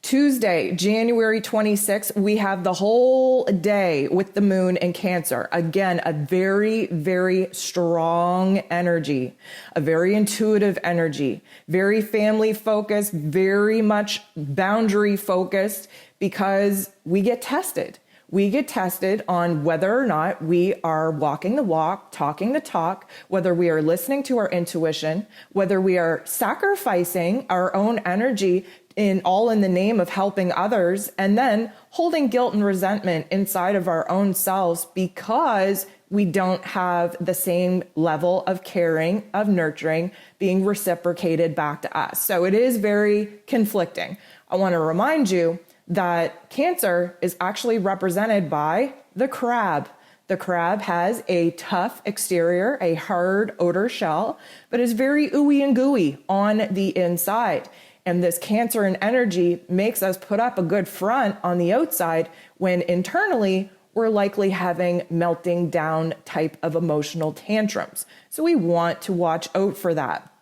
Tuesday, January 26th, we have the whole day with the moon in Cancer. Again, a very, very strong energy, a very intuitive energy, very family focused, very much boundary focused, because we get tested. We get tested on whether or not we are walking the walk, talking the talk, whether we are listening to our intuition, whether we are sacrificing our own energy all in the name of helping others, and then holding guilt and resentment inside of our own selves because we don't have the same level of caring, of nurturing being reciprocated back to us. So it is very conflicting. I want to remind you that Cancer is actually represented by the crab. The crab has a tough exterior, a hard outer shell, but is very ooey and gooey on the inside. And this Cancer energy makes us put up a good front on the outside when internally we're likely having melting down type of emotional tantrums. So we want to watch out for that.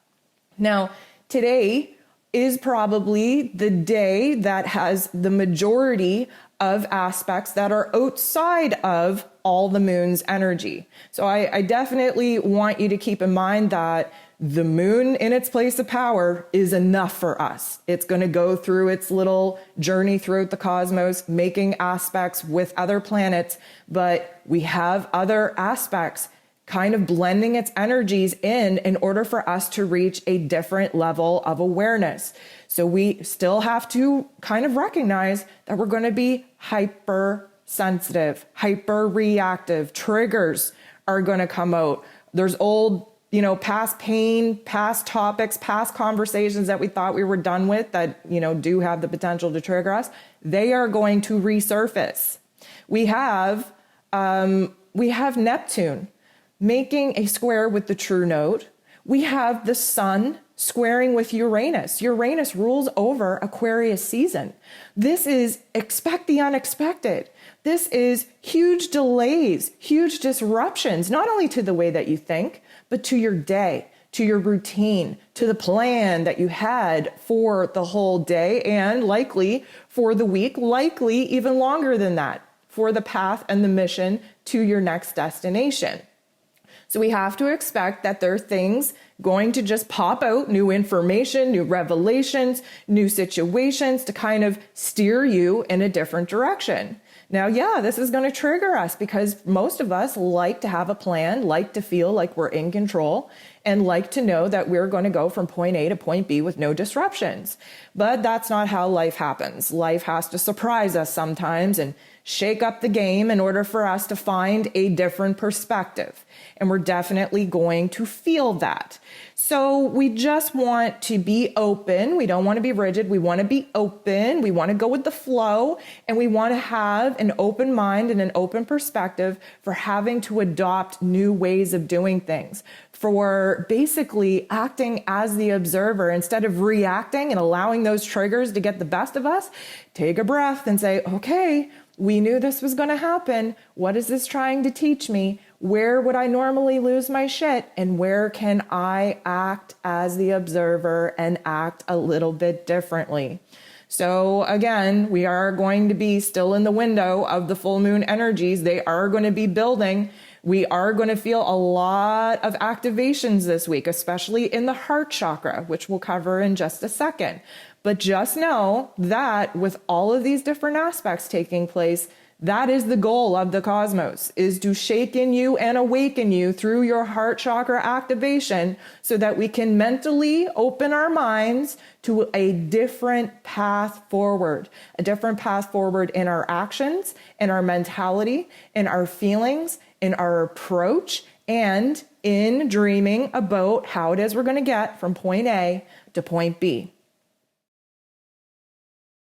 Now, today is probably the day that has the majority of aspects that are outside of all the moon's energy. So I definitely want you to keep in mind that the moon in its place of power is enough for us. It's going to go through its little journey throughout the cosmos, making aspects with other planets, but we have other aspects kind of blending its energies in order for us to reach a different level of awareness. So we still have to kind of recognize that we're going to be hypersensitive, hyper reactive. Triggers are going to come out. There's old, past pain, past topics, past conversations that we thought we were done with that, do have the potential to trigger us. They are going to resurface. We have Neptune making a square with the true node. We have the sun squaring with Uranus. Uranus rules over Aquarius season. This is expect the unexpected. This is huge delays, huge disruptions, not only to the way that you think, but to your day, to your routine, to the plan that you had for the whole day and likely for the week, likely even longer than that, for the path and the mission to your next destination. So we have to expect that there are things going to just pop out, new information, new revelations, new situations to kind of steer you in a different direction. Now, this is going to trigger us because most of us like to have a plan, like to feel like we're in control, and like to know that we're going to go from point A to point B with no disruptions. But that's not how life happens. Life has to surprise us sometimes and shake up the game in order for us to find a different perspective. And we're definitely going to feel that. So we just want to be open. We don't want to be rigid. We want to be open. We want to go with the flow. And we want to have an open mind and an open perspective for having to adopt new ways of doing things, for basically acting as the observer instead of reacting and allowing those triggers to get the best of us. Take a breath and say, okay, we knew this was going to happen. What is this trying to teach me? Where would I normally lose my shit? And where can I act as the observer and act a little bit differently? So again, we are going to be still in the window of the full moon energies. They are going to be building. We are going to feel a lot of activations this week, especially in the heart chakra, which we'll cover in just a second. But just know that with all of these different aspects taking place, that is the goal of the cosmos, is to shake in you and awaken you through your heart chakra activation so that we can mentally open our minds to a different path forward in our actions, in our mentality, in our feelings, in our approach, and in dreaming about how it is we're going to get from point A to point B.